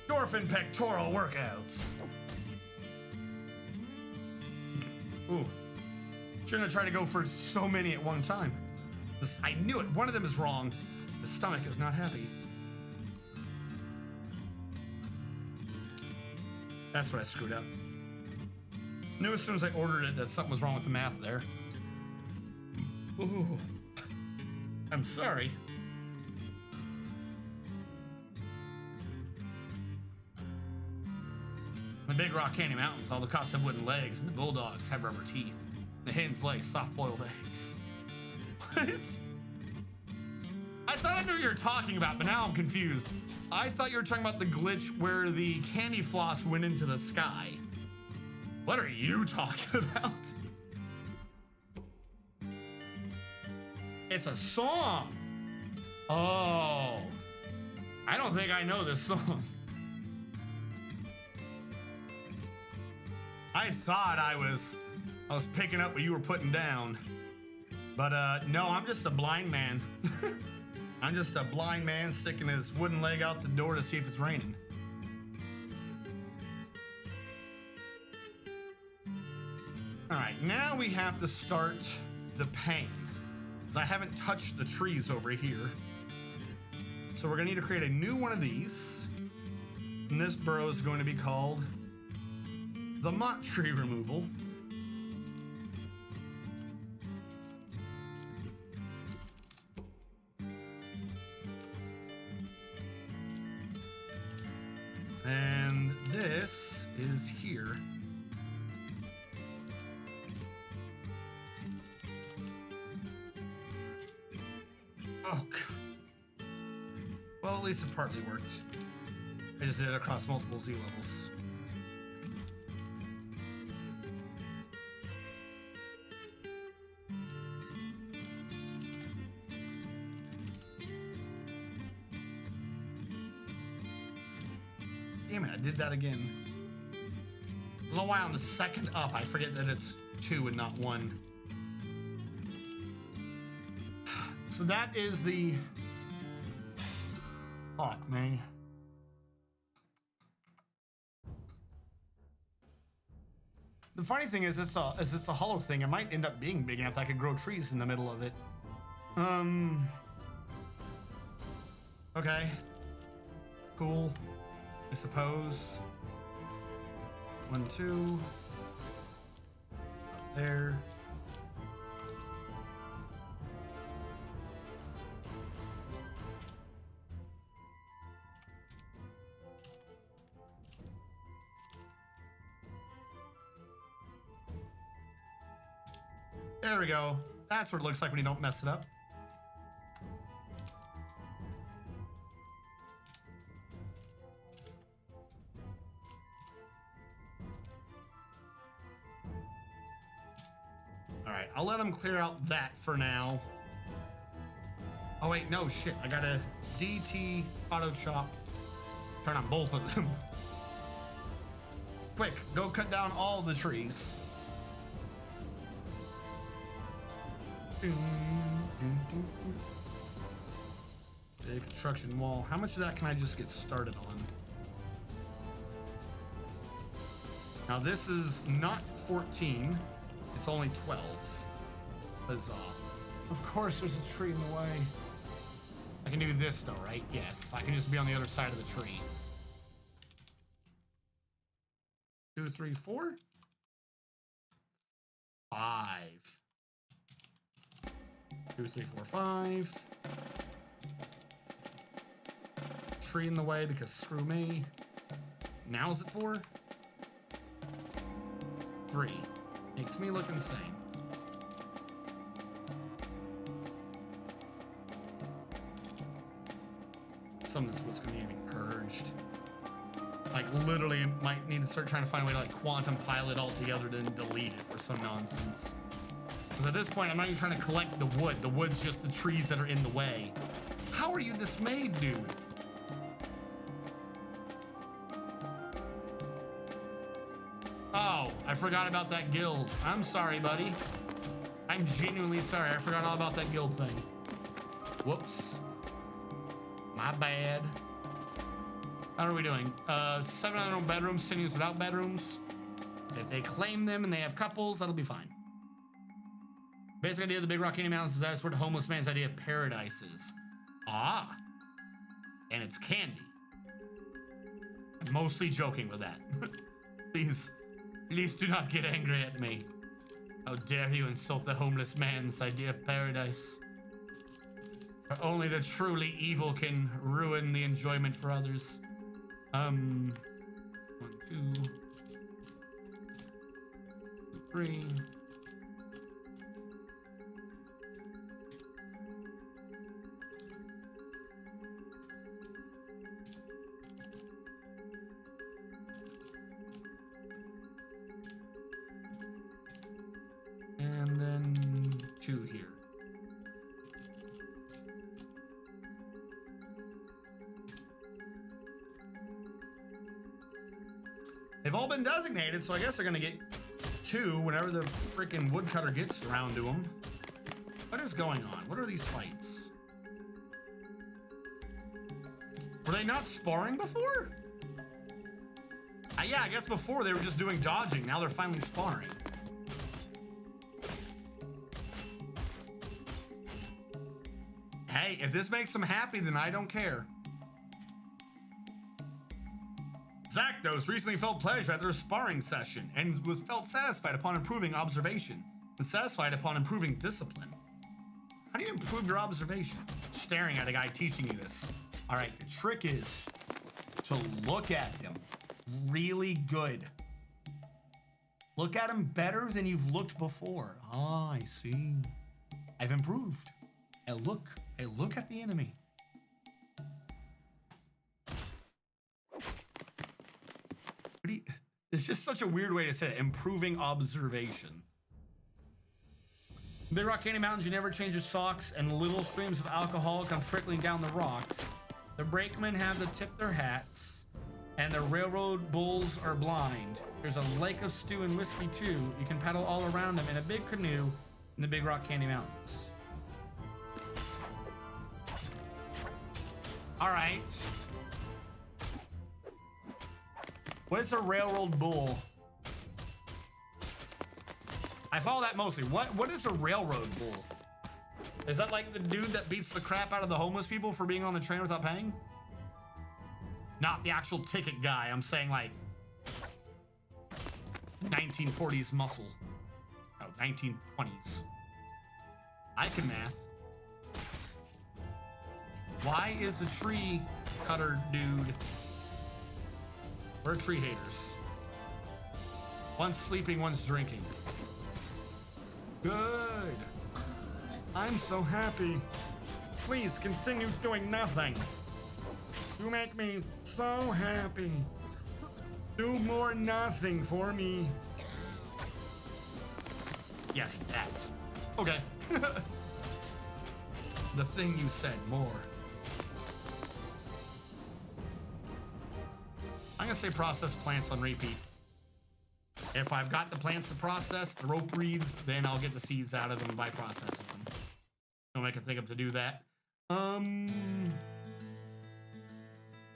Dwarfin pectoral workouts. Ooh. Shouldn't have tried to go for so many at one time. I knew it. One of them is wrong. The stomach is not happy. That's what I screwed up. Knew as soon as I ordered it that something was wrong with the math there. Ooh. I'm sorry. The Big Rock Candy Mountains, all the cops have wooden legs and the bulldogs have rubber teeth. The hens lay soft-boiled eggs. What? I thought I knew what you were talking about, but now I'm confused. I thought you were talking about the glitch where the candy floss went into the sky. What are you talking about? It's a song. Oh. I don't think I know this song. I thought I was picking up what you were putting down. But no, I'm just a blind man. I'm just a blind man sticking his wooden leg out the door to see if it's raining. All right, now we have to start the pane, because I haven't touched the trees over here. So we're gonna need to create a new one of these. And this burrow is going to be called the Mott Tree Removal. And this is here. Oh, God. Well, at least it partly worked. I just did it across multiple Z levels. Damn it, I did that again. I don't know why on the second up I forget that it's 2 and not 1. So that is the... Fuck me. The funny thing is it's a hollow thing. It might end up being big enough that I could grow trees in the middle of it. Okay. Cool. I suppose. 1, 2. Up there. There we go. That's what it looks like when you don't mess it up. Alright, I'll let them clear out that for now. Oh wait, no, shit. I gotta DT auto chop. Turn on both of them. Quick, go cut down all the trees. Big construction wall. How much of that can I just get started on? Now this is not 14. It's only 12. Huzzah. Of course there's a tree in the way. I can do this though, right? Yes. I can just be on the other side of the tree. 2, 3, 4. 5. 2, 3, 4, 5. Tree in the way because screw me. Now is it 4? 3. Makes me look insane. Some of this was going to need to be purged. Like literally might need to start trying to find a way to like quantum pilot altogether, then delete it or some nonsense. Because at this point, I'm not even trying to collect the wood. The wood's just the trees that are in the way. How are you dismayed, dude? Oh, I forgot about that guild. I'm sorry, buddy. I'm genuinely sorry. I forgot all about that guild thing. Whoops. My bad. How are we doing? 7 other bedrooms, 10 units without bedrooms. If they claim them and they have couples, that'll be fine. Basic idea of the Big Rock Candy Mountains is that's where the homeless man's idea of paradise is. Ah. And it's candy. I'm mostly joking with that. Please do not get angry at me. How dare you insult the homeless man's idea of paradise? For only the truly evil can ruin the enjoyment for others. 1, 2, 3. And then 2 here. They've all been designated, so I guess they're gonna get 2 whenever the freaking woodcutter gets around to them. What is going on? What are these fights? Were they not sparring before? Yeah, I guess before they were just doing dodging. Now they're finally sparring. Hey, if this makes them happy, then I don't care. Zakdos recently felt pleasure at their sparring session and felt satisfied upon improving observation. Was satisfied upon improving discipline. How do you improve your observation? Staring at a guy teaching you this. All right, the trick is to look at him really good. Look at him better than you've looked before. Ah, I see. I've improved. Hey, look at the enemy. It's just such a weird way to say it. Improving observation. Big Rock Candy Mountains, you never change your socks, and little streams of alcohol come trickling down the rocks. The brakemen have to tip their hats, and the railroad bulls are blind. There's a lake of stew and whiskey too. You can paddle all around them in a big canoe in the Big Rock Candy Mountains. All right. What is a railroad bull? I follow that mostly. What is a railroad bull? Is that like the dude that beats the crap out of the homeless people for being on the train without paying? Not the actual ticket guy. I'm saying like 1940s muscle. Oh, 1920s. I can math. Why is the tree cutter dude? We're tree haters. One's sleeping, one's drinking. Good. I'm so happy. Please continue doing nothing. You make me so happy. Do more nothing for me. Yes, that. Okay. The thing you said, more. I'm gonna say process plants on repeat. If I've got the plants to process, the rope reeds, then I'll get the seeds out of them by processing them. So I can think of to do that.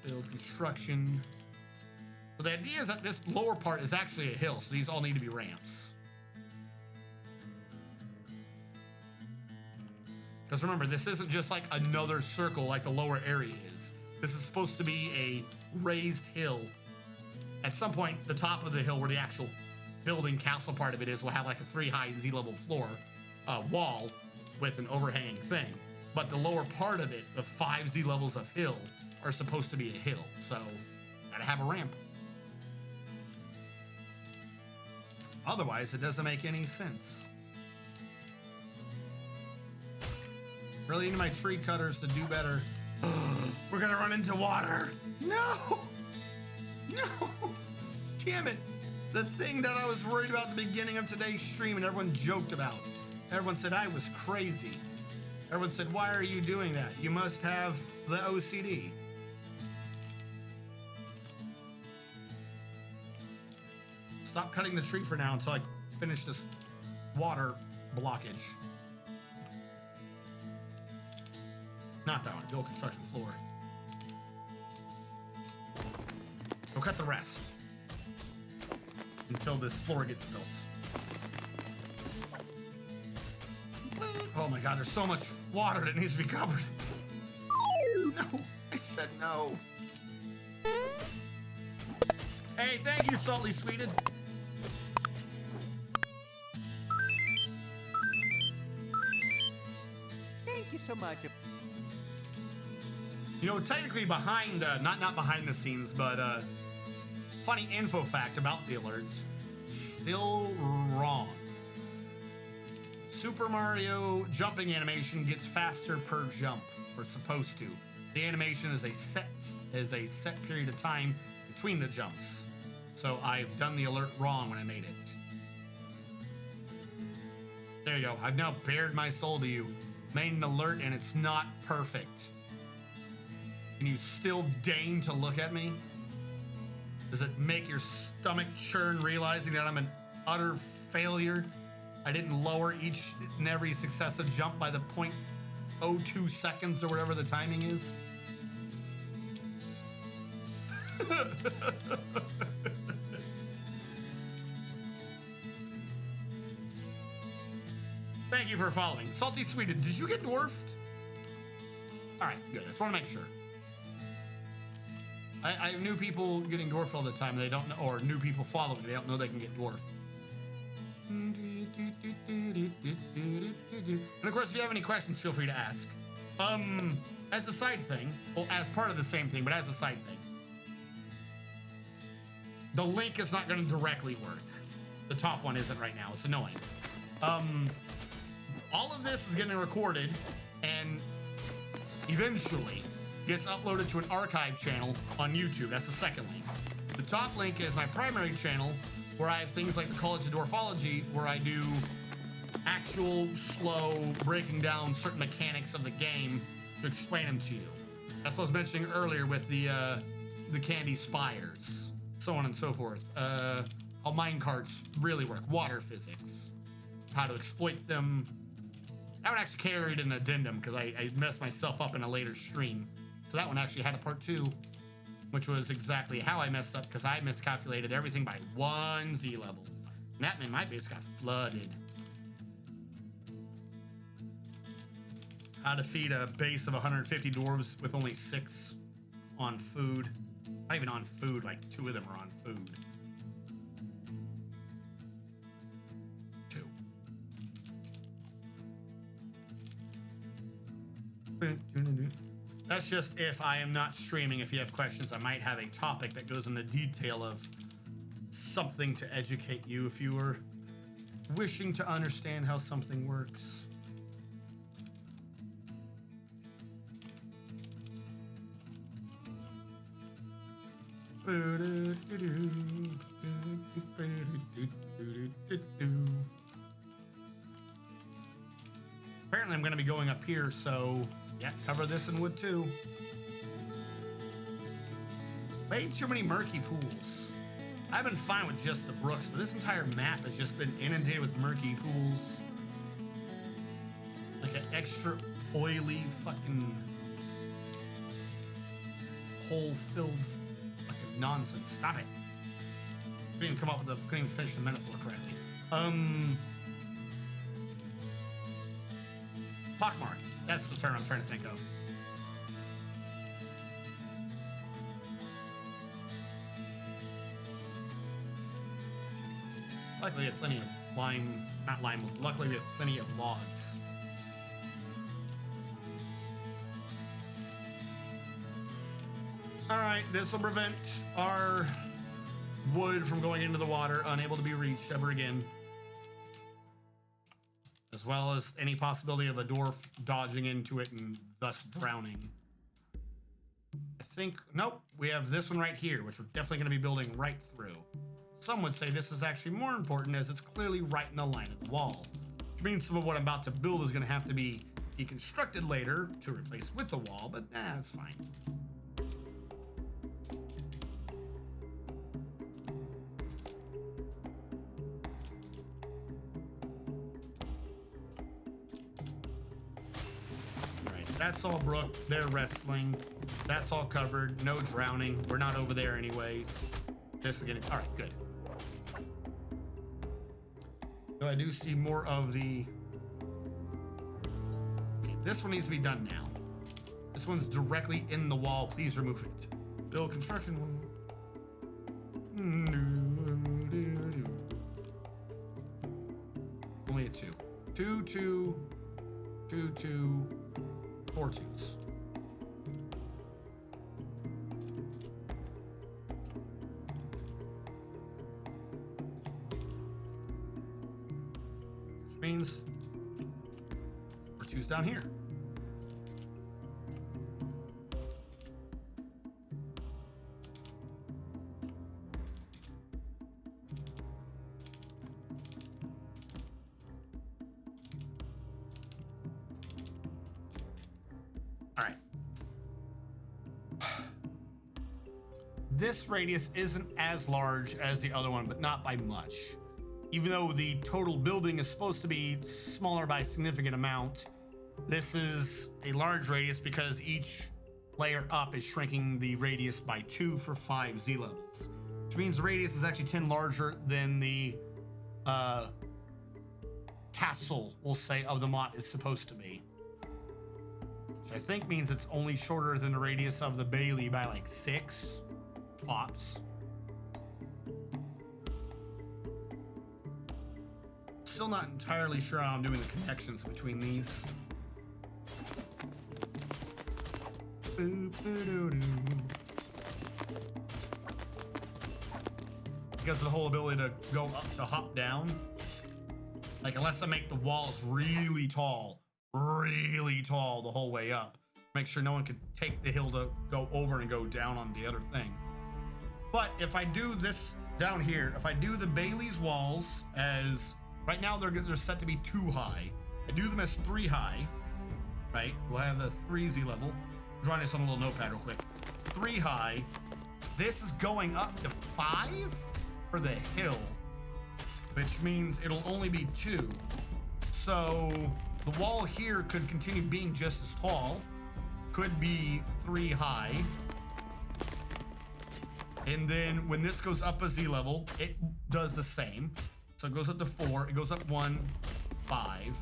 Build construction. So the idea is that this lower part is actually a hill, so these all need to be ramps. Because remember, this isn't just like another circle like the lower area is. This is supposed to be a raised hill. At some point, the top of the hill where the actual building castle part of it is will have like a 3-high Z-level floor, wall with an overhanging thing. But the lower part of it, the 5 Z-levels of hill, are supposed to be a hill. So, gotta have a ramp. Otherwise, it doesn't make any sense. Really need my tree cutters to do better. We're gonna run into water. No! No! Damn it. The thing that I was worried about at the beginning of today's stream and everyone joked about. Everyone said I was crazy. Everyone said, why are you doing that? You must have the OCD. Stop cutting the tree for now until I finish this water blockage. Not that one, build construction floor. cut the rest until this floor gets built. Oh my god, there's so much water that needs to be covered. No, I said no. Hey, thank you, Salty Sweeted. Thank you so much. You know, technically behind, not behind the scenes, but funny info fact about the alert, still wrong. Super Mario jumping animation gets faster per jump, or it's supposed to. The animation is a set period of time between the jumps. So I've done the alert wrong when I made it. There you go. I've now bared my soul to you. Made an alert and it's not perfect. Can you still deign to look at me? Does it make your stomach churn realizing that I'm an utter failure? I didn't lower each and every successive jump by the 0.02 seconds or whatever the timing is. Thank you for following. Salty Sweeted, did you get dwarfed? All right, good. I just want to make sure. I have new people getting dwarfed all the time. They don't know, or new people following. They don't know they can get dwarfed. And of course, if you have any questions, feel free to ask. As a side thing, well, as part of the same thing, but as a side thing, the link is not going to directly work. The top one isn't right now. It's annoying. All of this is getting recorded and eventually gets uploaded to an archive channel on YouTube. That's the second link. The top link is my primary channel, where I have things like the College of Dwarfology, where I do actual slow breaking down certain mechanics of the game to explain them to you. That's what I was mentioning earlier with the candy spires, so on and so forth. How minecarts really work, water physics, how to exploit them. That one actually carried an addendum because I messed myself up in a later stream. So that one actually had a part 2, which was exactly how I messed up because I miscalculated everything by 1 Z level. And that meant my base got flooded. How to feed a base of 150 dwarves with only 6 on food. Not even on food, like 2 of them are on food. 2. That's just if I am not streaming. If you have questions, I might have a topic that goes into detail of something to educate you if you are wishing to understand how something works. Apparently I'm going to be going up here, so yeah, cover this in wood too. Way too many murky pools. I've been fine with just the brooks, but this entire map has just been inundated with murky pools. Like an extra oily fucking hole-filled fucking nonsense. Stop it. Couldn't even come up with couldn't even finish the metaphor correctly. Pockmark. That's the term I'm trying to think of. Luckily, we have plenty of luckily we have plenty of logs. All right, this will prevent our wood from going into the water, unable to be reached ever again. As well as any possibility of a dwarf dodging into it and thus drowning. I think, nope, we have this one right here, which we're definitely going to be building right through. Some would say this is actually more important as it's clearly right in the line of the wall. Which means some of what I'm about to build is going to have to be deconstructed later to replace with the wall, but that's fine. That's all brook. They're wrestling. That's all covered. No drowning. We're not over there anyways. This is getting... All right, good. So I do see more of the... Okay, this one needs to be done now. This one's directly in the wall. Please remove it. Build construction one. Only a 2. 2, 2, 2, 2, 4 2s. Which means 4 2s down here. This radius isn't as large as the other one, but not by much. Even though the total building is supposed to be smaller by a significant amount, this is a large radius because each layer up is shrinking the radius by 2 for 5 Z levels, which means the radius is actually 10 larger than the castle, we'll say, of the Mott is supposed to be. Which I think means it's only shorter than the radius of the Bailey by like 6. Tops. Still not entirely sure how I'm doing the connections between these. Because of the whole ability to go up to hop down. Like, unless I make the walls really tall the whole way up, make sure no one could take the hill to go over and go down on the other thing. But if I do this down here, if I do the Bailey's walls as, right now they're set to be 2 high. I do them as 3 high, right? We'll have a 3 Z level. I'm drawing this on a little notepad real quick. 3 high. This is going up to 5 for the hill, which means it'll only be 2. So the wall here could continue being just as tall, could be 3 high. And then when this goes up a Z level, it does the same. So it goes up to 4, it goes up 1, 5.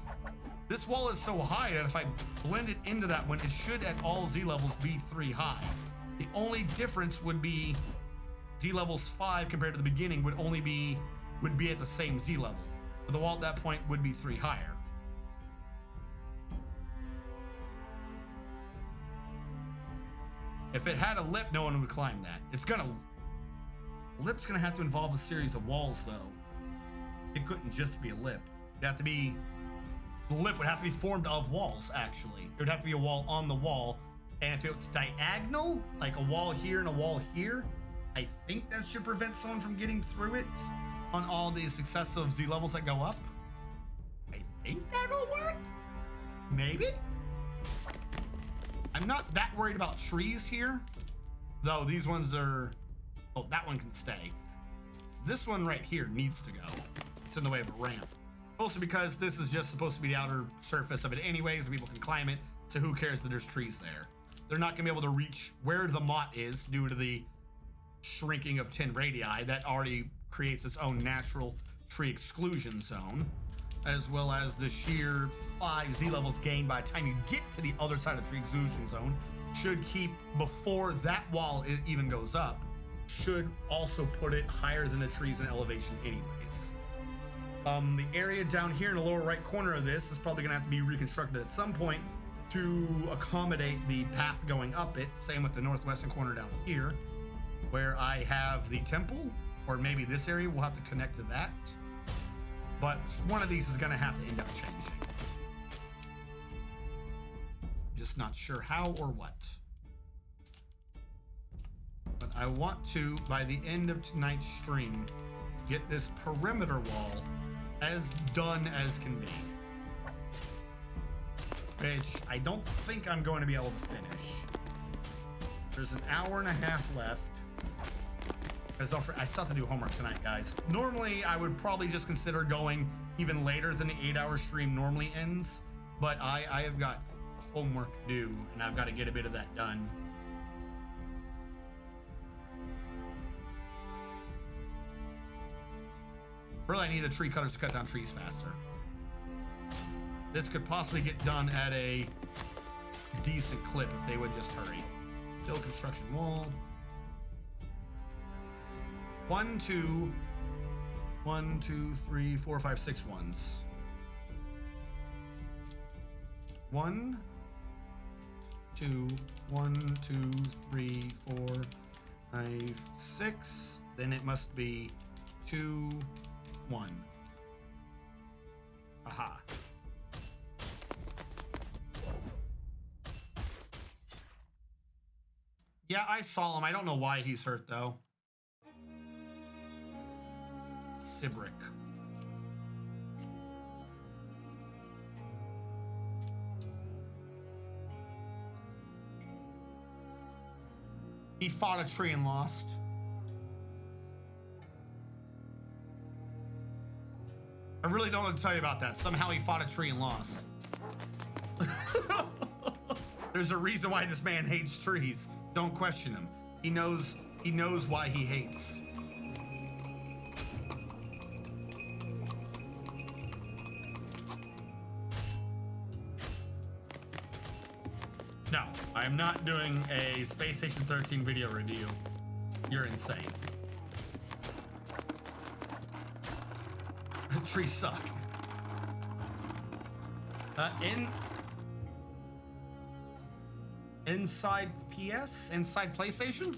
This wall is so high that if I blend it into that one, it should at all Z levels be 3 high. The only difference would be Z levels 5 compared to the beginning would be at the same Z level. But the wall at that point would be 3 higher. If it had a lip, no one would climb that. Lip's gonna have to involve a series of walls though. It couldn't just be a lip. It'd have to be, the lip would have to be formed of walls actually. It would have to be a wall on the wall. And if it's diagonal, like a wall here and a wall here, I think that should prevent someone from getting through it on all these successive Z levels that go up. I think that'll work. Maybe? I'm not that worried about trees here, though these ones are, oh, that one can stay. This one right here needs to go. It's in the way of a ramp. Also because this is just supposed to be the outer surface of it anyways, and people can climb it, so who cares that there's trees there? They're not gonna be able to reach where the Mott is due to the shrinking of 10 radii. That already creates its own natural tree exclusion zone, as well as the sheer 5 Z levels gained by the time you get to the other side of the tree exclusion zone should keep, before that wall even goes up, should also put it higher than the trees in elevation anyways. The area down here in the lower right corner of this is probably gonna have to be reconstructed at some point to accommodate the path going up it. Same with the northwestern corner down here, where I have the temple, or maybe this area will have to connect to that. But one of these is gonna have to end up changing. Just not sure how or what. But I want to, by the end of tonight's stream, get this perimeter wall as done as can be. Which I don't think I'm going to be able to finish. There's an hour and a half left. Because I still have to do homework tonight, guys. Normally, I would probably just consider going even later than the 8-hour stream normally ends. But I have got homework due, and I've got to get a bit of that done. Really, I need the tree cutters to cut down trees faster. This could possibly get done at a decent clip if they would just hurry. Still construction wall. 1, 2, 1, 2, 3, 4, 5, 6 ones. 1, 2, 1, 2, 3, 4, 5, 6. Then it must be 2, 1. Aha. Yeah, I saw him. I don't know why he's hurt, though. Sibrick. He fought a tree and lost. I really don't know what to tell you about that. Somehow he fought a tree and lost. There's a reason why this man hates trees. Don't question him. He knows why he hates. No, I am not doing a Space Station 13 video review. You're insane. Trees suck. Inside PS? Inside PlayStation?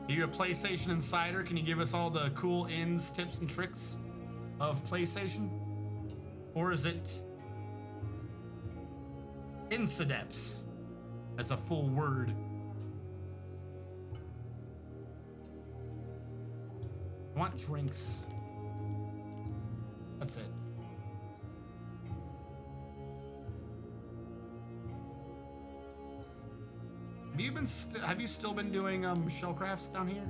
Are you a PlayStation insider? Can you give us all the cool ins, tips, and tricks of PlayStation? Or is it Insideps as a full word? I want drinks. That's it. Have you still been doing shellcrafts down here?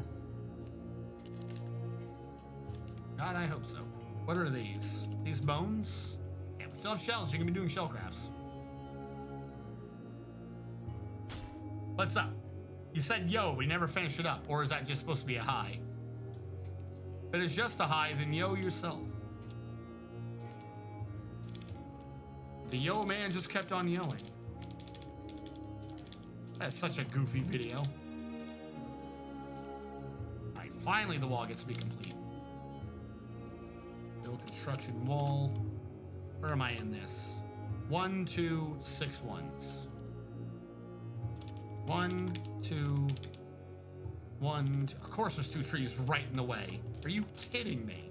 God, I hope so. What are these? These bones? Yeah, we still have shells. You can be doing shellcrafts. What's up? You said yo, we never finished it up, or is that just supposed to be a hi? If it is just a hi, then yo yourself. The yo man just kept on yelling. That's such a goofy video. Alright, finally the wall gets to be complete. Build construction wall. Where am I in this? 1, 2, 6 ones. 1, 2, 1, 2. Of course there's 2 trees right in the way. Are you kidding me?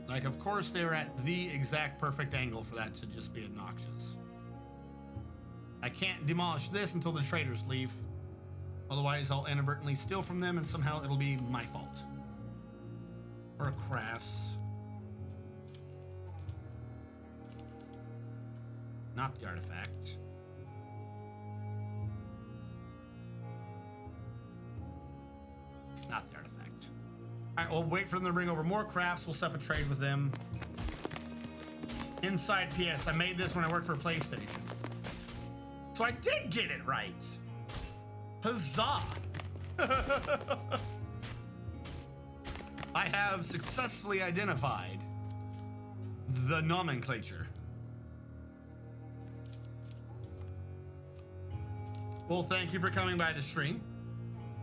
Like, of course, they were at the exact perfect angle for that to just be obnoxious. I can't demolish this until the traders leave. Otherwise, I'll inadvertently steal from them and somehow it'll be my fault. Or crafts. Not the artifact. Not the artifact. All right, we'll wait for them to bring over more crafts. We'll set up a trade with them. Inside PS. I made this when I worked for PlayStation. So I did get it right. Huzzah. I have successfully identified the nomenclature. Well, thank you for coming by the stream.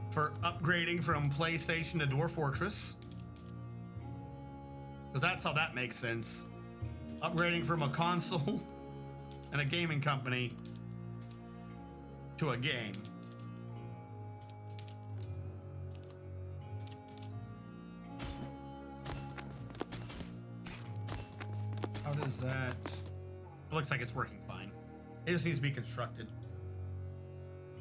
For upgrading from PlayStation to Dwarf Fortress. Because that's how that makes sense. Upgrading from a console and a gaming company to a game. How does that... It looks like it's working fine. It just needs to be constructed.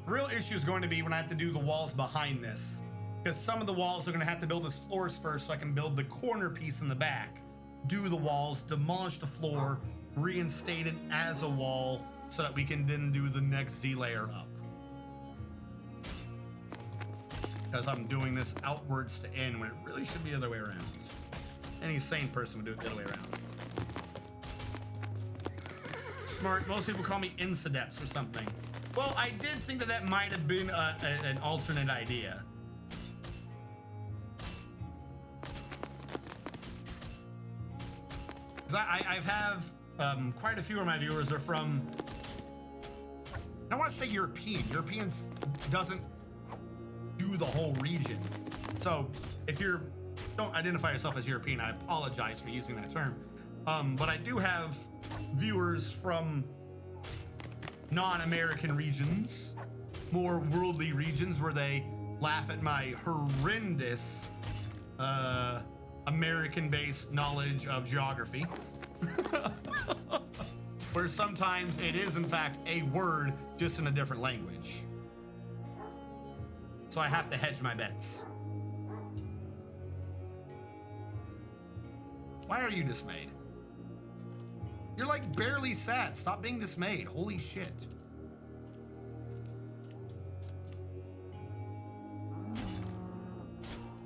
The real issue is going to be when I have to do the walls behind this, because some of the walls are going to have to build as floors first, so I can build the corner piece in the back, do the walls, demolish the floor, reinstate it as a wall, so that we can then do the next Z layer up. because I'm doing this outwards to in when it really should be the other way around. Any sane person would do it the other way around. Smart. Most people call me Insideps or something. Well, I did think that might have been an alternate idea. Because I've quite a few of my viewers are from, I don't want to say European. Europeans doesn't do the whole region. So if you don't identify yourself as European, I apologize for using that term. But I do have viewers from non-American regions, more worldly regions, where they laugh at my horrendous American-based knowledge of geography. Where sometimes it is in fact a word just in a different language. So I have to hedge my bets. Why are you dismayed? You're like barely sad. Stop being dismayed. Holy shit.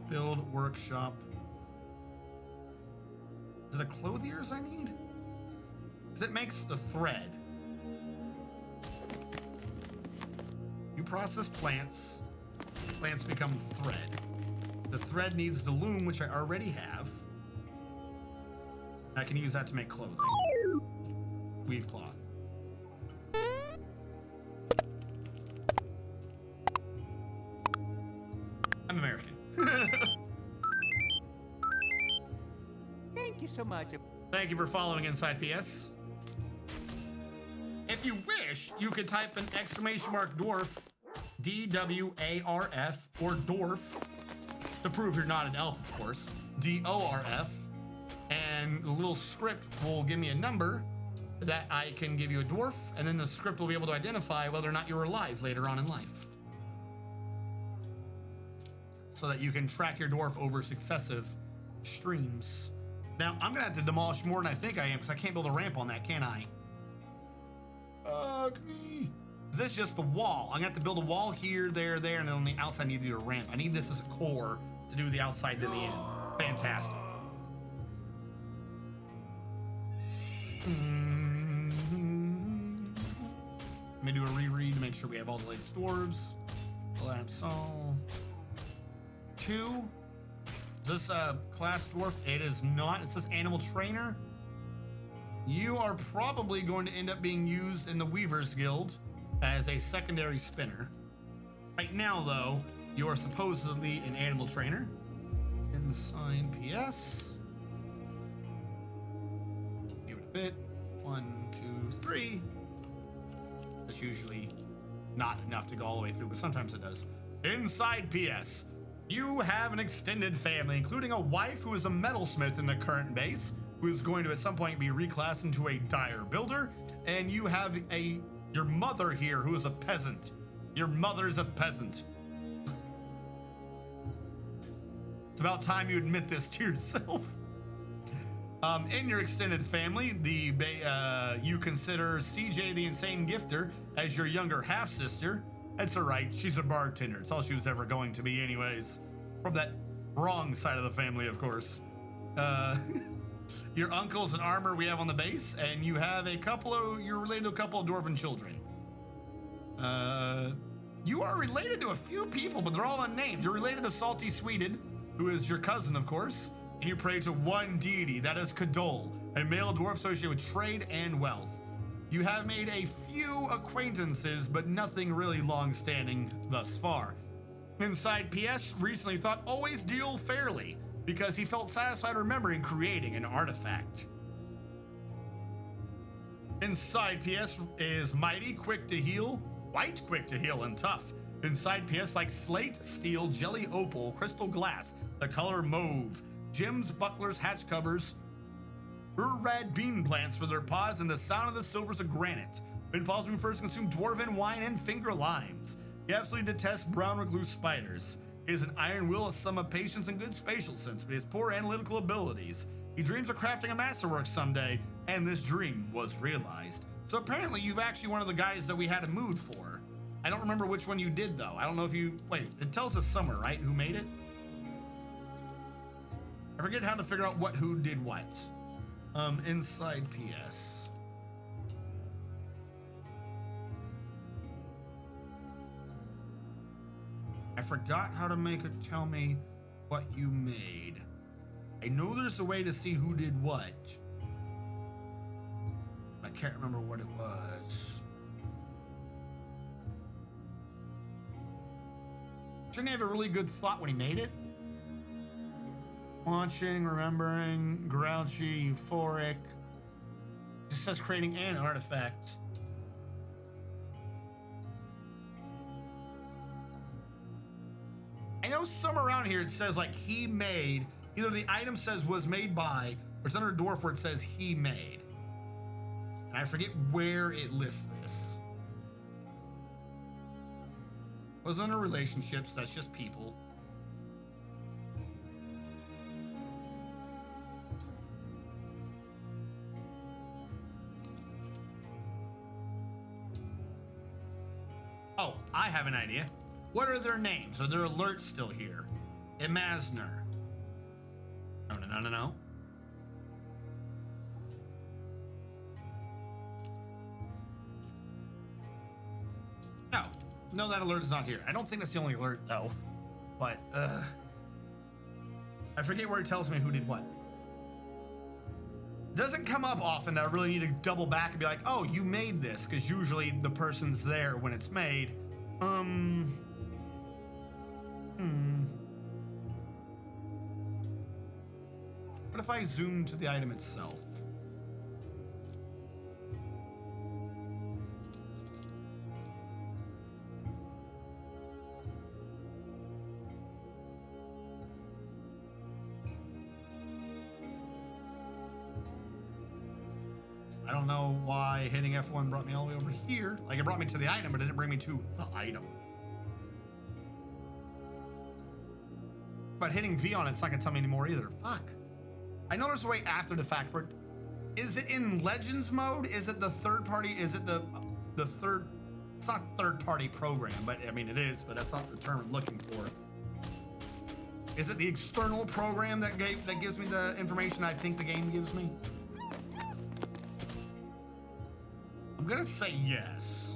Build workshop. Is it a clothiers I need? Because it makes the thread. You process plants. Plants become thread. The thread needs the loom, which I already have. I can use that to make clothing. Weave cloth. I'm American. Thank you so much. Thank you for following Inside PS. If you wish, you could type an !Dwarf, D-W-A-R-F, or Dwarf, to prove you're not an elf, of course, D-O-R-F, and the little script will give me a number that I can give you a dwarf, and then the script will be able to identify whether or not you're alive later on in life. So that you can track your dwarf over successive streams. Now, I'm gonna have to demolish more than I think I am, because I can't build a ramp on that, can I? Fuck me. Is this just the wall? I'm gonna have to build a wall here, there, and then on the outside I need to do a ramp. I need this as a core to do the outside to the end. Fantastic. Let me do a reread to make sure we have all the latest dwarves. Collapse all. 2. Is this a class dwarf? It is not. It says animal trainer. You are probably going to end up being used in the Weavers Guild as a secondary spinner. Right now, though, you are supposedly an animal trainer. Inside PS. Give it a bit. 1, 2, 3. That's usually not enough to go all the way through, but sometimes it does. Inside PS. You have an extended family, including a wife who is a metalsmith in the current base, who is going to at some point be reclassed into a dire builder, and you have your mother here who is a peasant. Your mother's a peasant. It's about time you admit this to yourself. In your extended family, you consider CJ the Insane Gifter as your younger half-sister. That's all right, she's a bartender. It's all she was ever going to be anyways. From that wrong side of the family, of course. Your uncle's an armor we have on the base, and you have you're related to a couple of dwarven children. You are related to a few people, but they're all unnamed. You're related to Salty Sweden, who is your cousin, of course, and you pray to one deity, that is Kadol, a male dwarf associated with trade and wealth. You have made a few acquaintances, but nothing really long-standing thus far. Inside PS recently thought always deal fairly, because he felt satisfied remembering creating an artifact. Inside PS is mighty, quick to heal, quite quick to heal and tough. Inside PS like slate, steel, jelly opal, crystal glass, the color mauve, gems, bucklers, hatch covers, red bean plants for their paws, and the sound of the silvers of granite. When possible, we first consume dwarven wine and finger limes. He absolutely detests brown recluse spiders. He is an iron will, a sum of patience and good spatial sense, but he has poor analytical abilities. He dreams of crafting a masterwork someday, and this dream was realized. So apparently you've actually one of the guys that we had a mood for. I don't remember which one you did though. I don't know if you, wait, it tells us somewhere, right? Who made it? I forget how to figure out who did what. Inside PS. I forgot how to make it tell me what you made. I know there's a way to see who did what. I can't remember what it was. Shouldn't he have a really good thought when he made it? Watching, remembering, grouchy, euphoric. It just says creating an artifact. I know somewhere around here it says like he made, either the item says was made by, or it's under Dwarf where it says he made. And I forget where it lists this. Was under relationships, that's just people. Oh, I have an idea. What are their names? Are their alerts still here? Imasner. No. No, that alert is not here. I don't think that's the only alert though. But, I forget where it tells me who did what. Doesn't come up often that I really need to double back and be like, oh, you made this, because usually the person's there when it's made. What if I zoom to the item itself? I don't know why hitting F1 brought me all the way over here. Like, it brought me to the item, but it didn't bring me to the item. But hitting V on it's not gonna tell me anymore either. Fuck. I know there's a way after the fact for it. Is it in Legends mode? Is it the third party? Is it the third? It's not third party program, but I mean it is, but that's not the term I'm looking for. Is it the external program that gives me the information I think the game gives me? I'm gonna say yes,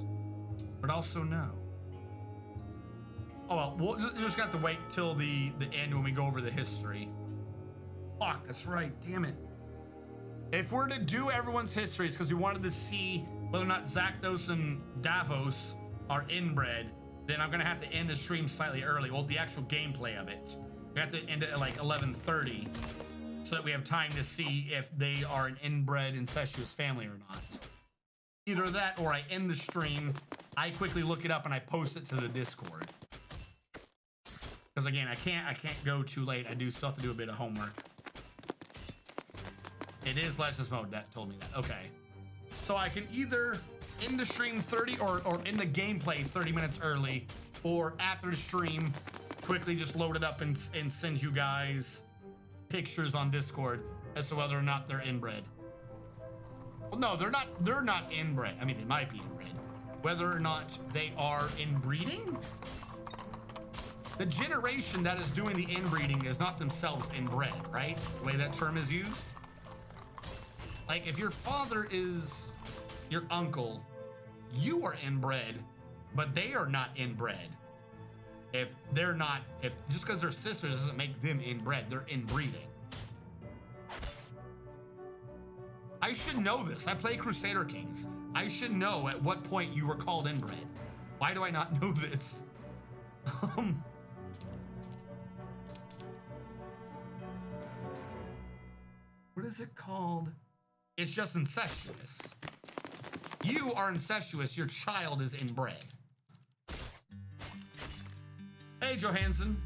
but also no. Oh well, we'll just got to wait till the end when we go over the history. Fuck, that's right, damn it. If we're to do everyone's histories because we wanted to see whether or not Zakdos and Davos are inbred, then I'm gonna have to end the stream slightly early. Well, the actual gameplay of it. We have to end it at like 11:30 so that we have time to see if they are an inbred incestuous family or not. Either that or I end the stream, I quickly look it up and I post it to the Discord. Because again, I can't go too late. I do still have to do a bit of homework. It is Legends mode that told me that. Okay. So I can either end the stream 30 or end the gameplay 30 minutes early, or after the stream, quickly just load it up and send you guys pictures on Discord as to whether or not they're inbred. Well, no, they're not inbred. I mean, they might be inbred. Whether or not they are inbreeding? The generation that is doing the inbreeding is not themselves inbred, right? The way that term is used. Like, if your father is your uncle, you are inbred, but they are not inbred. If just because they're sisters doesn't make them inbred, they're inbreeding. I should know this. I play Crusader Kings. I should know at what point you were called inbred. Why do I not know this? What is it called? It's just incestuous. You are incestuous. Your child is inbred. Hey, Johansson.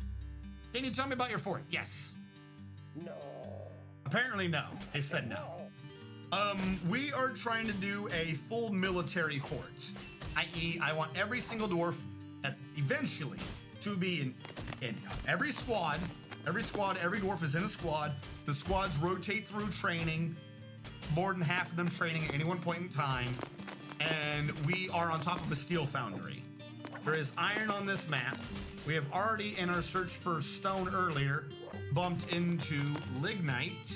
Can you tell me about your fort? Yes. No. Apparently no. They said no. We are trying to do a full military fort. I.e., I want every single dwarf that's eventually to be in every squad. Every dwarf is in a squad. The squads rotate through training. More than half of them training at any one point in time. And we are on top of a steel foundry. There is iron on this map. We have already, in our search for stone earlier, bumped into lignite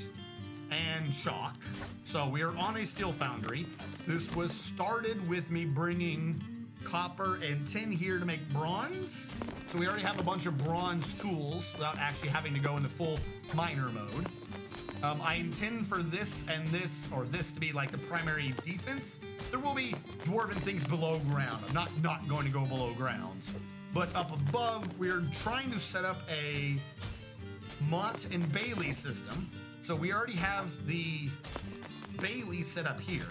and chalk. So we are on a steel foundry. This was started with me bringing copper and tin here to make bronze. So we already have a bunch of bronze tools without actually having to go into full miner mode. I intend for this and this, or this to be like the primary defense. There will be dwarven things below ground. I'm not going to go below ground. But up above, we're trying to set up a Mott and Bailey system. So we already have the Bailey set up here,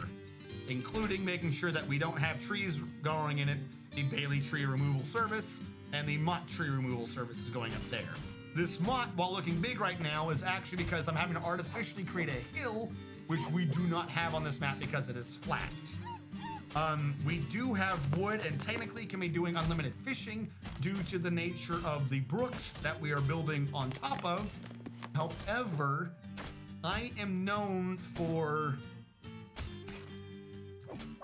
including making sure that we don't have trees growing in it, the Bailey tree removal service, and the Mott tree removal service is going up there. This Mott, while looking big right now, is actually because I'm having to artificially create a hill, which we do not have on this map because it is flat. We do have wood and technically can be doing unlimited fishing due to the nature of the brooks that we are building on top of. However, I am known for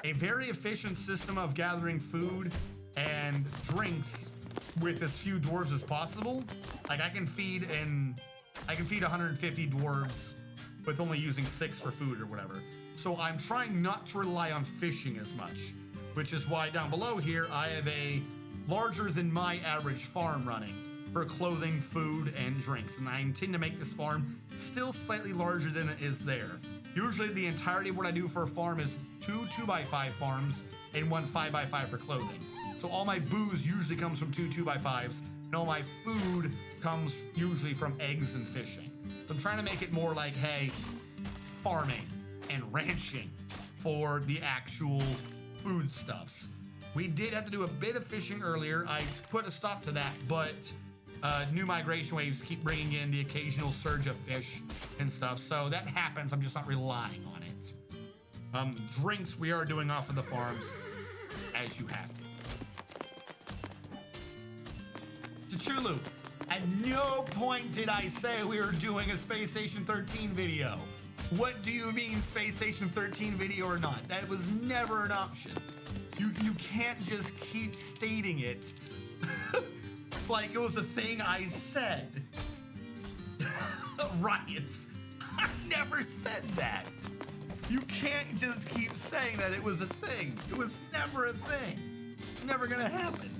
a very efficient system of gathering food and drinks with as few dwarves as possible. Like I can feed 150 dwarves with only using 6 for food or whatever. So I'm trying not to rely on fishing as much, which is why down below here I have a larger than my average farm running for clothing, food, and drinks. And I intend to make this farm still slightly larger than it is there. Usually the entirety of what I do for a farm is 2 2x5 farms and 1 5x5 for clothing. So all my booze usually comes from 2 2x5s, and all my food comes usually from eggs and fishing. So I'm trying to make it more like, hey, farming and ranching for the actual foodstuffs. We did have to do a bit of fishing earlier. I put a stop to that, but new migration waves keep bringing in the occasional surge of fish and stuff. So that happens. I'm just not relying on it. Drinks we are doing off of the farms as you have to. Chulu, at no point did I say we were doing a Space Station 13 video. What do you mean Space Station 13 video or not? That was never an option. You can't just keep stating it like it was a thing I said. Riots. I never said that. You can't just keep saying that it was a thing. It was never a thing. Never gonna happen.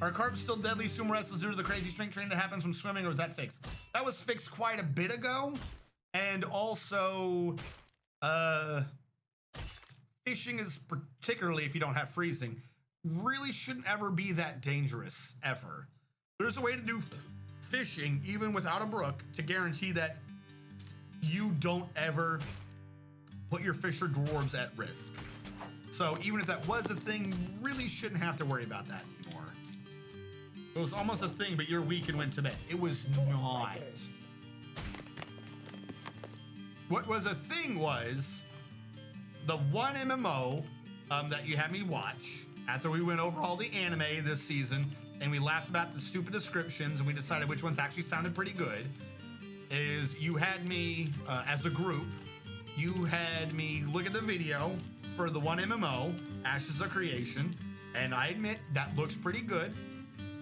Are carbs still deadly sumo wrestlers due to the crazy strength training that happens from swimming, or was that fixed? That was fixed quite a bit ago. And also, fishing is, particularly if you don't have freezing, really shouldn't ever be that dangerous, ever. There's a way to do fishing, even without a brook, to guarantee that you don't ever put your fisher dwarves at risk. So even if that was a thing, you really shouldn't have to worry about that anymore. It was almost a thing, but you're weak and went to bed. It was not. What was a thing was the one MMO that you had me watch after we went over all the anime this season and we laughed about the stupid descriptions and we decided which ones actually sounded pretty good, is you had me, as a group, you had me look at the video for the one MMO, Ashes of Creation, and I admit that looks pretty good.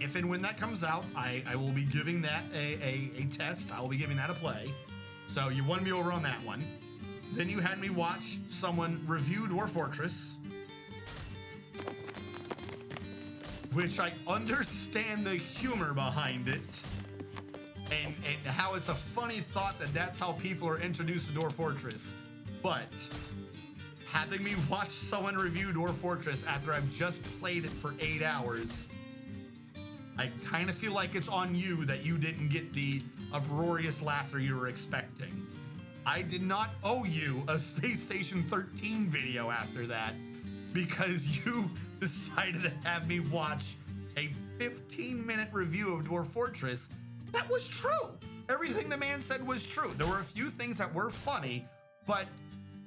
If and when that comes out, I will be giving that a test. I will be giving that a play. So you won me over on that one. Then you had me watch someone review Dwarf Fortress, which I understand the humor behind it and how it's a funny thought that that's how people are introduced to Dwarf Fortress. But having me watch someone review Dwarf Fortress after I've just played it for 8 hours, I kind of feel like it's on you that you didn't get the uproarious laughter you were expecting. I did not owe you a Space Station 13 video after that because you decided to have me watch a 15-minute review of Dwarf Fortress. That was true. Everything the man said was true. There were a few things that were funny, but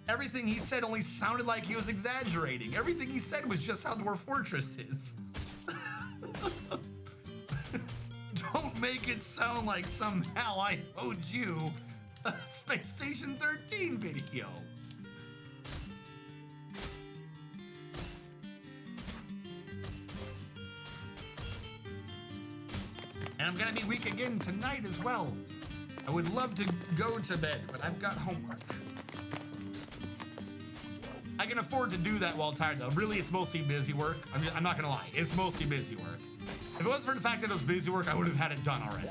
everything he said only sounded like he was exaggerating. Everything he said was just how Dwarf Fortress is. Don't make it sound like somehow I owed you a Space Station 13 video. I'm gonna be weak again tonight as well. I would love to go to bed, but I've got homework. I can afford to do that while tired though. Really, it's mostly busy work. I'm not gonna lie, it's mostly busy work. If it wasn't for the fact that it was busy work, I would have had it done already.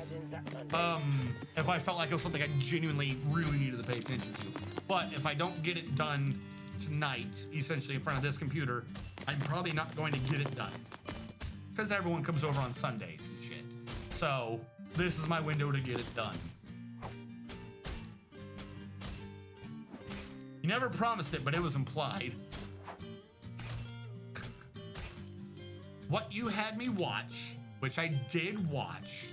If I felt like it was something I genuinely really needed to pay attention to. But if I don't get it done tonight, essentially in front of this computer, I'm probably not going to get it done. Because everyone comes over on Sundays and shit. So this is my window to get it done. You never promised it, but it was implied. What you had me watch, which I did watch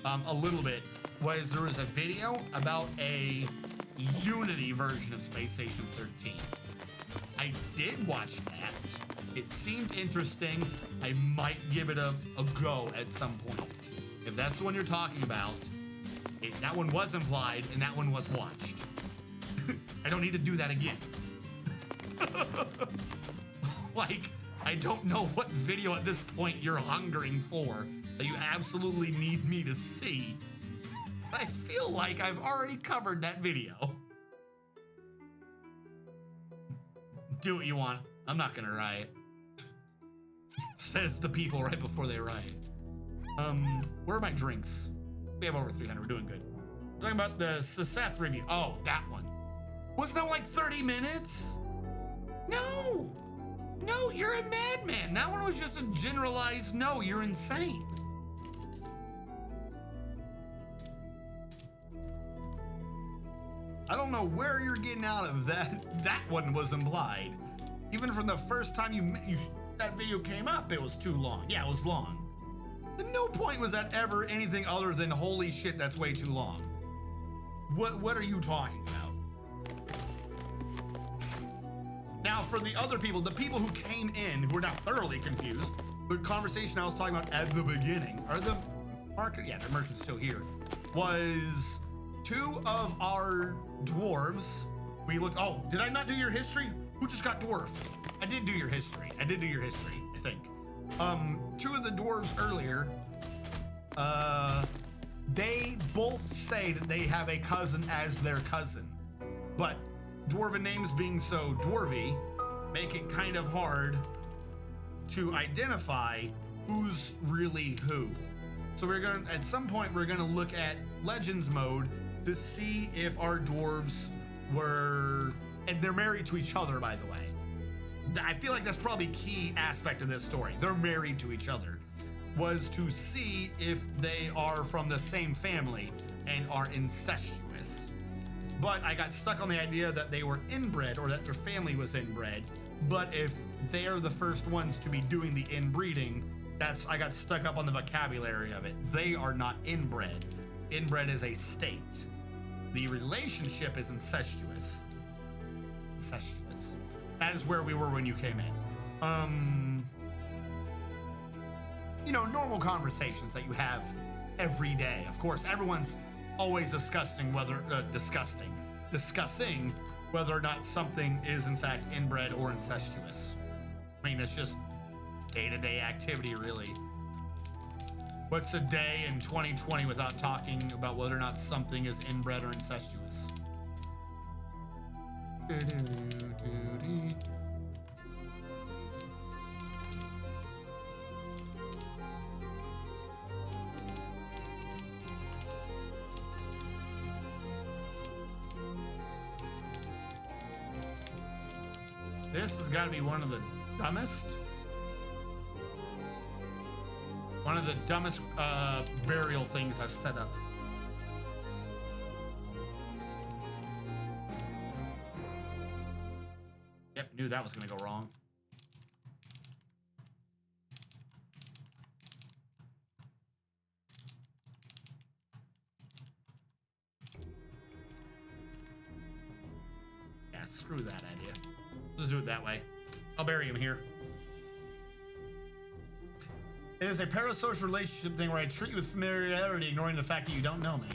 a little bit, was there was a video about a Unity version of Space Station 13. I did watch that. It seemed interesting. I might give it a go at some point. If that's the one you're talking about, that one was implied and that one was watched. I don't need to do that again. Like, I don't know what video at this point you're hungering for that you absolutely need me to see. I feel like I've already covered that video. Do what you want. I'm not gonna riot. Says the people right before they riot. Where are my drinks? We have over 300, we're doing good. Talking about the Seth review. Oh, that one. Wasn't that like 30 minutes? No, you're a madman. That one was just a generalized, no, you're insane. I don't know where you're getting out of that. That one was implied. Even from the first time that video came up, it was too long. Yeah, it was long. At no point was that ever anything other than holy shit, that's way too long. What are you talking about? Now, for the other people, the people who came in who were now thoroughly confused, the conversation I was talking about at the beginning, or the market, yeah, the merchant's still here, was two of our dwarves. We looked, oh, did I not do your history? Who just got dwarf? I did do your history, I think. Two of the dwarves earlier, they both say that they have a cousin as their cousin, but dwarven names being so dwarvy make it kind of hard to identify who's really who. So at some point we're gonna look at Legends mode to see if our dwarves were, and they're married to each other, by the way. I feel like that's probably a key aspect of this story. They're married to each other, was to see if they are from the same family and are incestuous. But I got stuck on the idea that they were inbred, or that their family was inbred. But if they are the first ones to be doing the inbreeding, I got stuck up on the vocabulary of it. They are not inbred. Inbred is a state. The relationship is incestuous. Incestuous. That is where we were when you came in. You know, normal conversations that you have every day. Of course, everyone's always discussing whether or not something is in fact inbred or incestuous. I mean, it's just day-to-day activity, really. What's a day in 2020 without talking about whether or not something is inbred or incestuous? This has got to be one of the dumbest burial things I've set up. Yep, knew that was gonna go wrong. Yeah, screw that idea. Let's do it that way. I'll bury him here. It is a parasocial relationship thing where I treat you with familiarity, ignoring the fact that you don't know me.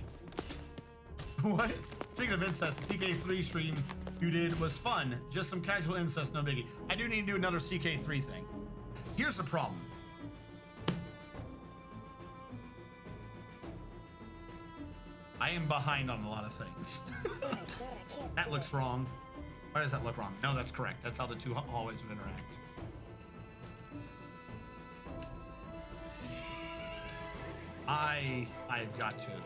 What? Speaking of incest, the CK3 stream you did was fun. Just some casual incest, no biggie. I do need to do another CK3 thing. Here's the problem. I am behind on a lot of things. That looks wrong. Why does that look wrong? No, that's correct. That's how the two hallways would interact. I've got to do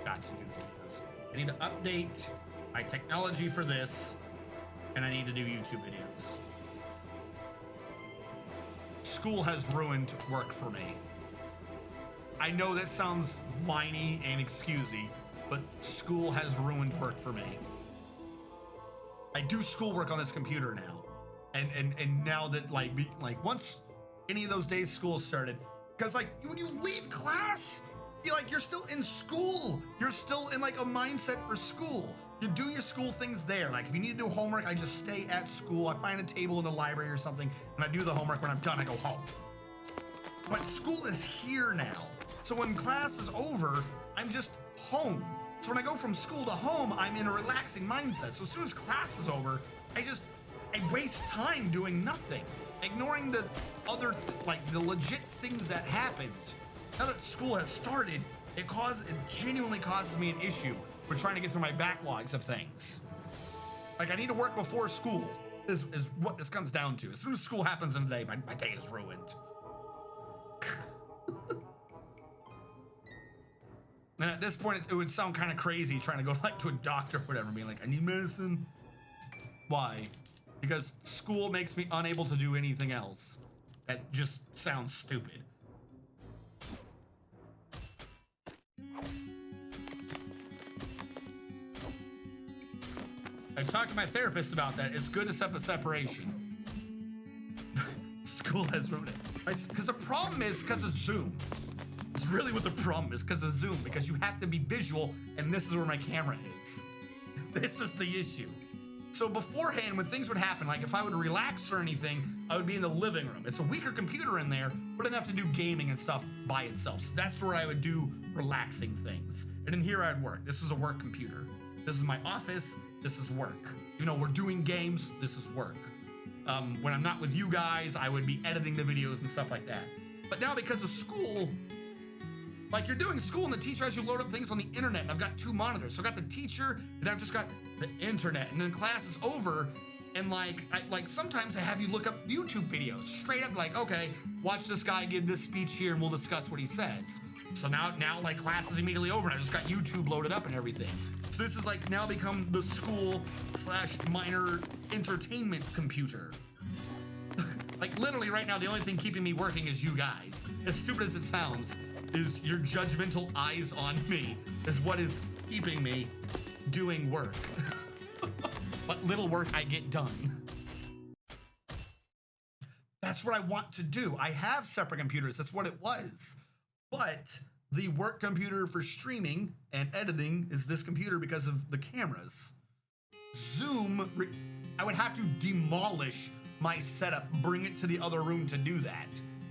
videos. I need to update my technology for this, and I need to do YouTube videos. School has ruined work for me. I know that sounds whiny and excusey, but school has ruined work for me. I do schoolwork on this computer now, and now that like once any of those days school started, because like when you leave class, you're still in school. You're still in like a mindset for school. You do your school things there. Like if you need to do homework, I just stay at school. I find a table in the library or something, and I do the homework. When I'm done, I go home. But school is here now. So when class is over, I'm just home. So when I go from school to home, I'm in a relaxing mindset. So as soon as class is over, I waste time doing nothing, ignoring the other, the legit things that happened. Now that school has started, it genuinely causes me an issue with trying to get through my backlogs of things. Like I need to work before school is what this comes down to. As soon as school happens in the day, my day is ruined. And at this point, it would sound kind of crazy trying to go to a doctor or whatever, being like, I need medicine. Why? Because school makes me unable to do anything else. That just sounds stupid. I've talked to my therapist about that. It's good to set a separation. School has ruined it. Because the problem is because of Zoom. It's really what the problem is, because of Zoom, because you have to be visual, and this is where my camera is. This is the issue. So beforehand, when things would happen, like if I would relax or anything, I would be in the living room. It's a weaker computer in there, but I didn't have to do gaming and stuff by itself. So that's where I would do relaxing things. And in here I'd work. This is a work computer. This is my office. This is work. We're doing games. This is work. When I'm not with you guys, I would be editing the videos and stuff like that. But now because of school, like you're doing school and the teacher has you load up things on the internet, and I've got two monitors. So I've got the teacher and I've just got the internet, and then class is over, and sometimes I have you look up YouTube videos straight up, like, okay, watch this guy give this speech here and we'll discuss what he says. So now like class is immediately over and I just got YouTube loaded up and everything. So this is like now become the school/minor entertainment computer. Like literally right now, the only thing keeping me working is you guys. As stupid as it sounds, is your judgmental eyes on me is what is keeping me doing work. What little work I get done. That's what I want to do. I have separate computers. That's what it was. But the work computer for streaming and editing is this computer because of the cameras. Zoom, I would have to demolish my setup, bring it to the other room to do that.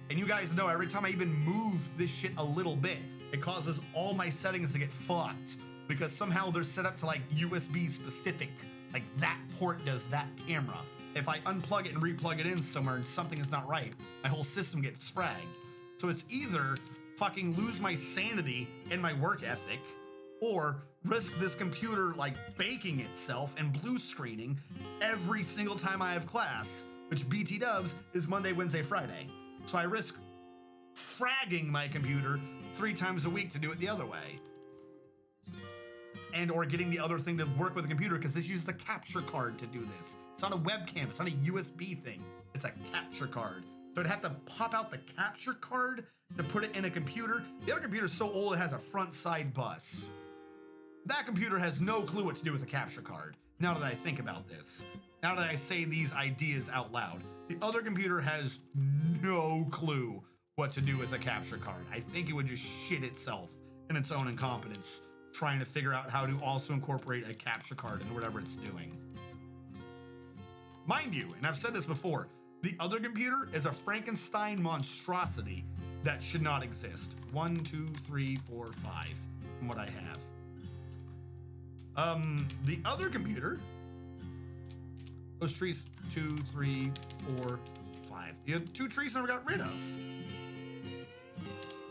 And you guys know every time I even move this shit a little bit, it causes all my settings to get fucked because somehow they're set up to like USB specific. Like that port does that camera. If I unplug it and replug it in somewhere and something is not right, my whole system gets fragged. So it's either fucking lose my sanity and my work ethic, or risk this computer like baking itself and blue screening every single time I have class, which BT dubs is Monday, Wednesday, Friday. So I risk fragging my computer 3 times a week to do it the other way. And or getting the other thing to work with the computer, because this uses a capture card to do this. It's not a webcam, it's not a USB thing. It's a capture card. So I'd have to pop out the capture card to put it in a computer. The other computer's so old it has a front side bus. That computer has no clue what to do with a capture card, now that I think about this. Now that I say these ideas out loud. The other computer has no clue what to do with a capture card. I think it would just shit itself in its own incompetence, trying to figure out how to also incorporate a capture card into whatever it's doing. Mind you, and I've said this before, the other computer is a Frankenstein monstrosity that should not exist. 1, 2, 3, 4, 5, from what I have. The other computer, those trees, 2, 3, 4, 5. The 2 trees I never got rid of.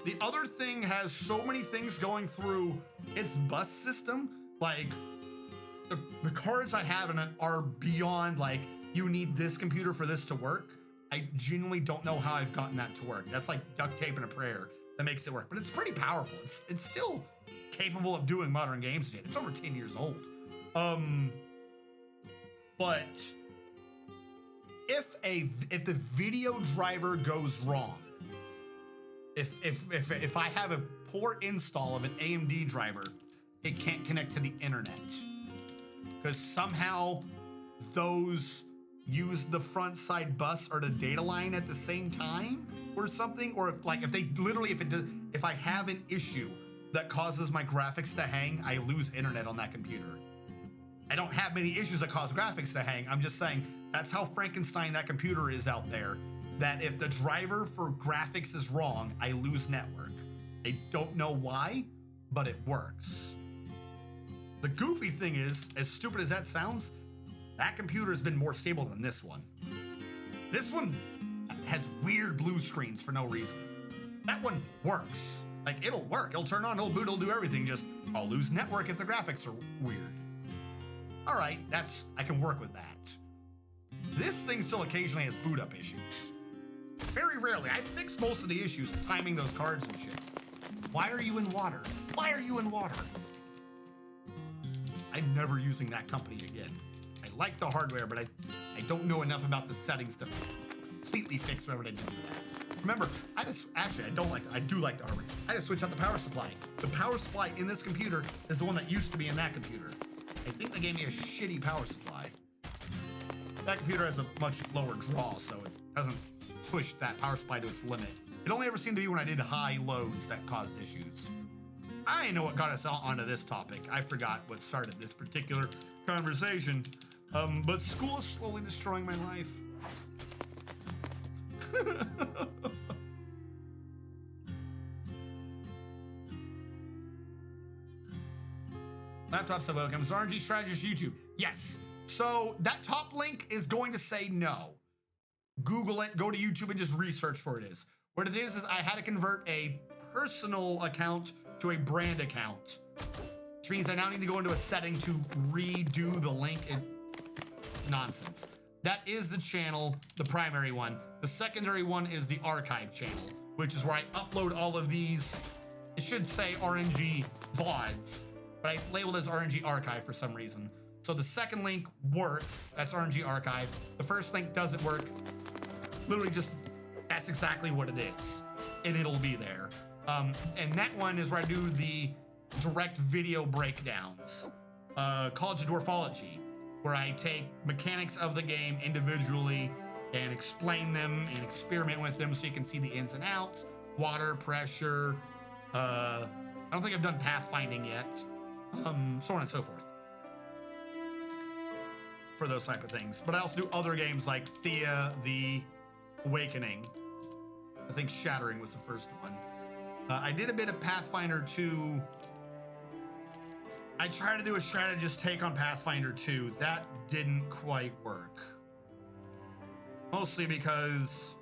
The other thing has so many things going through its bus system. Like, the cards I have in it are beyond, like, you need this computer for this to work. I genuinely don't know how I've gotten that to work. That's like duct tape and a prayer that makes it work. But it's pretty powerful. It's still capable of doing modern games. It's over 10 years old. But if the video driver goes wrong, if I have a poor install of an AMD driver, it can't connect to the internet because somehow those use the front side bus or the data line at the same time or something. Or if I have an issue that causes my graphics to hang, I lose internet on that computer. I don't have many issues that cause graphics to hang. I'm just saying that's how Frankenstein that computer is out there. That if the driver for graphics is wrong, I lose network. I don't know why, but it works. The goofy thing is, as stupid as that sounds, that computer has been more stable than this one. This one has weird blue screens for no reason. That one works. Like, it'll work. It'll turn on, it'll boot, it'll do everything. Just, I'll lose network if the graphics are weird. All right, I can work with that. This thing still occasionally has boot up issues. Very rarely. I fixed most of the issues timing those cards and shit. Why are you in water? Why are you in water? I'm never using that company again. I like the hardware, but I don't know enough about the settings to completely fix whatever they did with that. Remember, I do like the hardware. I just switched out the power supply. The power supply in this computer is the one that used to be in that computer. I think they gave me a shitty power supply. That computer has a much lower draw, so it doesn't push that power supply to its limit. It only ever seemed to be when I did high loads that caused issues. I know what got us onto this topic. I forgot what started this particular conversation. But school is slowly destroying my life. Laptops have welcome. RNG Strategist YouTube. Yes. So that top link is going to say no. Google it, go to YouTube and just research for it is. What it is I had to convert a personal account to a brand account, which means I now need to go into a setting to redo the link. It's nonsense. That is the channel, the primary one. The secondary one is the archive channel, which is where I upload all of these. It should say RNG VODs, but I labeled as RNG archive for some reason. So the second link works, that's RNG archive. The first link doesn't work. Literally just, that's exactly what it is. And it'll be there. And that one is where I do the direct video breakdowns. College of Dwarfology, where I take mechanics of the game individually and explain them and experiment with them so you can see the ins and outs, water, pressure. I don't think I've done pathfinding yet. So on and so forth. For those type of things. But I also do other games like Thea, The Awakening. I think Shattering was the first one. I did a bit of Pathfinder 2. I tried to do a strategist take on Pathfinder 2. That didn't quite work. Mostly because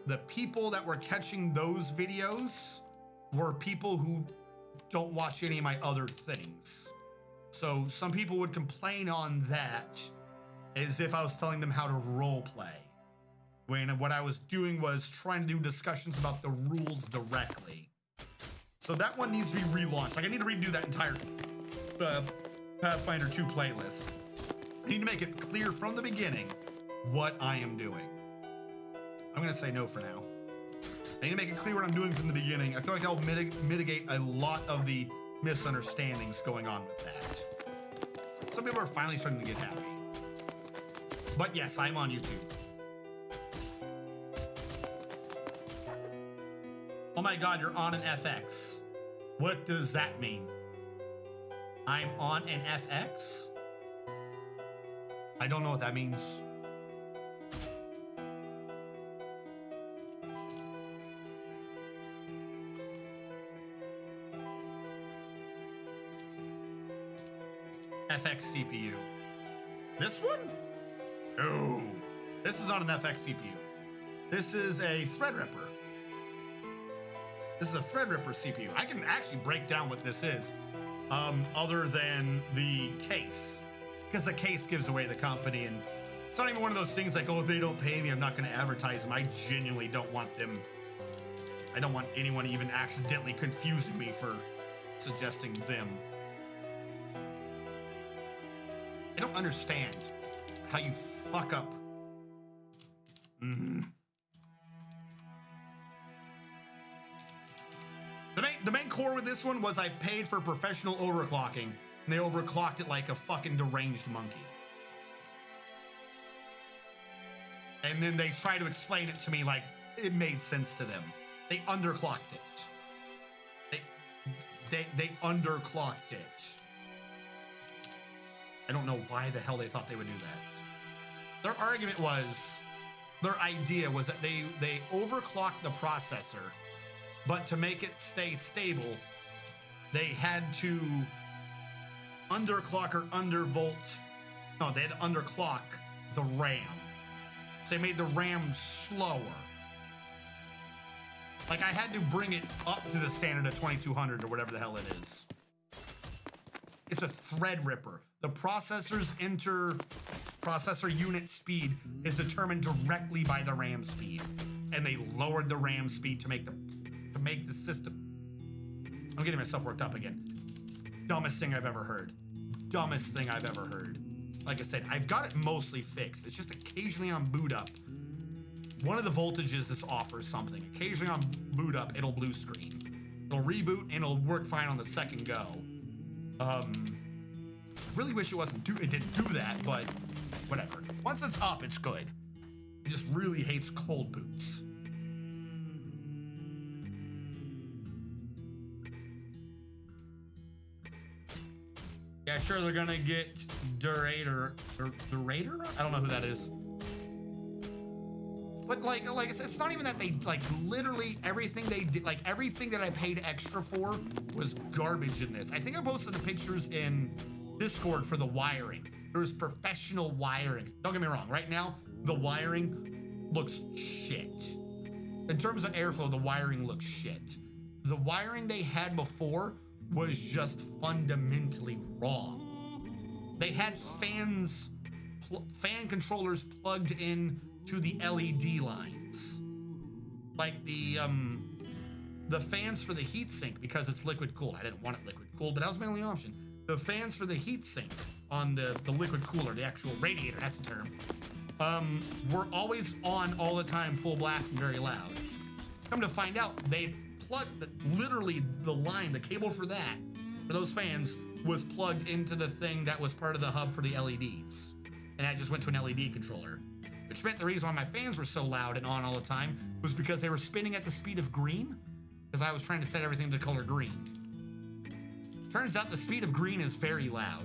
the people that were catching those videos were people who don't watch any of my other things. So some people would complain on that as if I was telling them how to role play. When what I was doing was trying to do discussions about the rules directly. So that one needs to be relaunched. Like I need to redo that entire Pathfinder 2 playlist. I need to make it clear from the beginning what I am doing. I'm gonna say no for now. I need to make it clear what I'm doing from the beginning. I feel like that will mitigate a lot of the misunderstandings going on with that. Some people are finally starting to get happy. But yes, I'm on YouTube. Oh my God, you're on an FX. What does that mean? I'm on an FX? I don't know what that means. FX CPU. This one? No. This is on an FX CPU. This is a Threadripper. This is a Threadripper CPU. I can actually break down what this is, other than the case, because the case gives away the company, and it's not even one of those things like, oh, if they don't pay me, I'm not going to advertise them. I genuinely don't want them. I don't want anyone even accidentally confusing me for suggesting them. I don't understand how you fuck up. The main core with this one was I paid for professional overclocking, and they overclocked it like a fucking deranged monkey. And then they try to explain it to me like it made sense to them. They underclocked it. They underclocked it. I don't know why the hell they thought they would do that. Their argument was, their idea was that they overclocked the processor, but to make it stay stable, they had to underclock or undervolt. No, they had to underclock the RAM. So they made the RAM slower. Like I had to bring it up to the standard of 2200 or whatever the hell it is. It's a Threadripper. The processor's processor unit speed is determined directly by the RAM speed, and they lowered the RAM speed to make the system. I'm getting myself worked up again. Dumbest thing I've ever heard. Dumbest thing I've ever heard. Like I said, I've got it mostly fixed. It's just occasionally on boot up, one of the voltages is off or something. Occasionally on boot up, it'll blue screen. It'll reboot and it'll work fine on the second go. I really wish it didn't do that, but whatever. Once it's up, it's good. It just really hates cold boots. Yeah, sure, they're gonna get Durator. Durator? I don't know who that is. But like I said, it's not even that they, like, literally everything they did, like everything that I paid extra for was garbage in this. I think I posted the pictures in Discord for the wiring. There was professional wiring. Don't get me wrong, right now, the wiring looks shit. In terms of airflow, the wiring looks shit. The wiring they had before was just fundamentally wrong. They had fan controllers plugged in to the LED lines, like the fans for the heatsink, because it's liquid cooled. I didn't want it liquid cooled, but that was my only option. The fans for the heatsink on the liquid cooler, the actual radiator, that's the term, were always on all the time, full blast and very loud. Come to find out, they plugged literally the line, the cable for those fans was plugged into the thing that was part of the hub for the LEDs, and that just went to an LED controller. Which meant the reason why my fans were so loud and on all the time was because they were spinning at the speed of green, because I was trying to set everything to color green. Turns out the speed of green is very loud.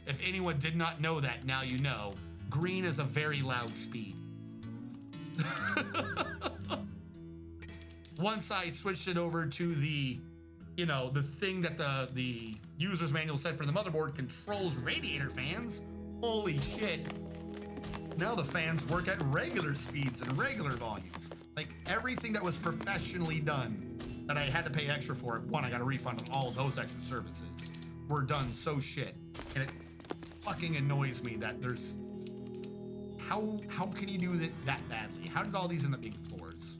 If anyone did not know that, now you know. Green is a very loud speed. Once I switched it over to the thing that the user's manual said for the motherboard controls radiator fans, holy shit. Now the fans work at regular speeds and regular volumes. Like everything that was professionally done that I had to pay extra for, one, I got a refund on all of those extra services, were done so shit. And it fucking annoys me that there's, how can you do that badly? How did all these end up being floors?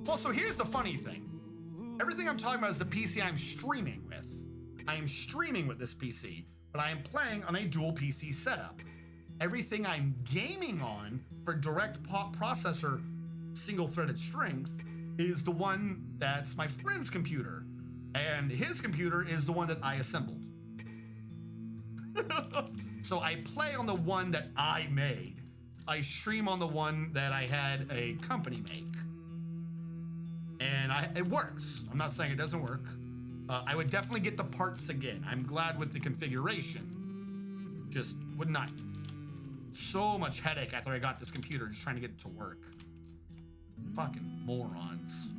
Well, so here's the funny thing. Everything I'm talking about is the PC I'm streaming with. I am streaming with this PC, but I am playing on a dual PC setup. Everything I'm gaming on for direct processor single-threaded strength is the one that's my friend's computer, and his computer is the one that I assembled. So I play on the one that I made. I stream on the one that I had a company make. And it works. I'm not saying it doesn't work. I would definitely get the parts again. I'm glad with the configuration. Just would not. So much headache after I got this computer just trying to get it to work. Fucking morons.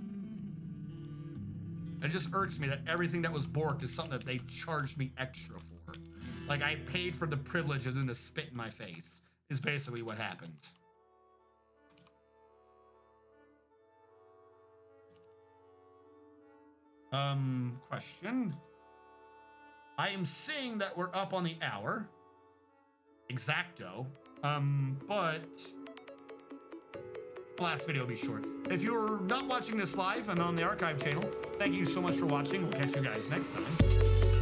It just irks me that everything that was borked is something that they charged me extra for. Like, I paid for the privilege of them to spit in my face, is basically what happened. Question. I am seeing that we're up on the hour. Exacto. But the last video will be short. If you're not watching this live and on the archive channel, thank you so much for watching. We'll catch you guys next time.